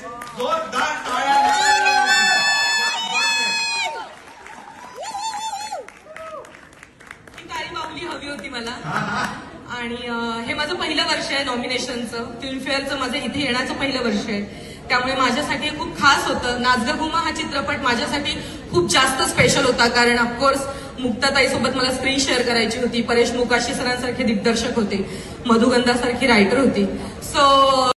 जोरदार टाळ्या. ही काळी बाहुली हवी होती मला. आणि हे माझं पहिलं वर्ष आहे नॉमिनेशनचं. फिल्मफेअरचं माझं इथे येण्याचं पहिलं वर्ष आहे. त्यामुळे माझ्यासाठी खूप खास होतं. नाच ग घुमा हा चित्रपट माझ्यासाठी खूप जास्त स्पेशल होता. कारण ऑफकोर्स मुक्ताताईसोबत मला स्क्रीन शेअर करायची होती. परेश मुकाशी सरांसारखे दिग्दर्शक होते. मधुगंधासारखी रायटर होती. सो